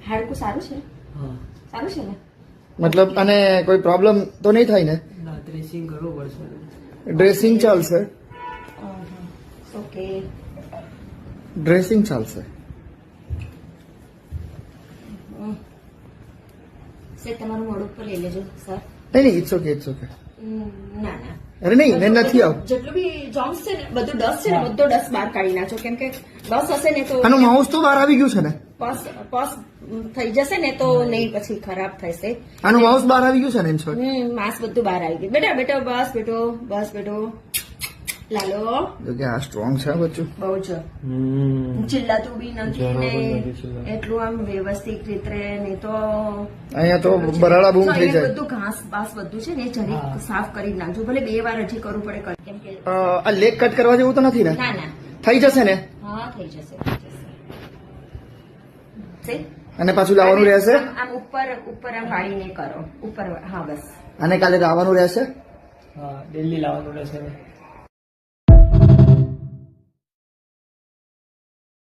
હાડકું સારું છે? હા સારું છે ને? મતલબ અને કોઈ પ્રોબ્લેમ તો નહીં થાય ને? ના ડ્રેસિંગ કરવું પડશે ડ્રેસિંગ ચાલશે, ઓકે. ડ્રેસિંગ ચાલશે. સર તમારું મોઢું ઉપર લઈ લેજો સર. નહીં ઇટ્સ ઓકે, ઇટ્સ ઓકે. ના ના, અરે નહીં મેં નથી આવ. જેટલું બી જોમ્સ છે ને બધું ડસ્ટ છે ને બધો ડસ્ટ બહાર કાઢી નાખો, કેમ કે ડસ્ટ હશે ને તો આનું માઉસ તો બહાર આવી ગયું છે ને? પસ પસ થઈ જશે ને તો નહીં પછી ખરાબ થશે. આનું માઉસ બહાર આવી ગયું છે ને? ઇન્શોર્ટ માંસ બધું બહાર આવી ગયું. બેટા બેટા બસ બેટો, બસ બેટો. લાલો જો કે આ સ્ટ્રોંગ છે આ બચ્ચું. બહુ જ ચિલ્લાતું બી નથી ને એટલું આમ વ્યવસ્થિત રીતે નહીં તો અહીંયા તો બરાડા બૂમ તો થઈ અહીંયા જાય. બધું ઘાસ બાસ બધું છે ને એ જરીક સાફ કરી જ નાખજો. ભલે 2 વાર હજી કરવું પડે કેમ કે આ લેગ કટ કરવા જેવું તો નથી ને? ના ના થઈ જશે ને? હા થઈ જશે, થઈ જશે. અને પાછું લાવવાનું રહેશે? આમ ઉપર ઉપર આમ વાળીને કરો ઉપર. હા બસ. અને કાલે લાવવાનું રહેશે? હા ડેલી લાવવાનું રહેશે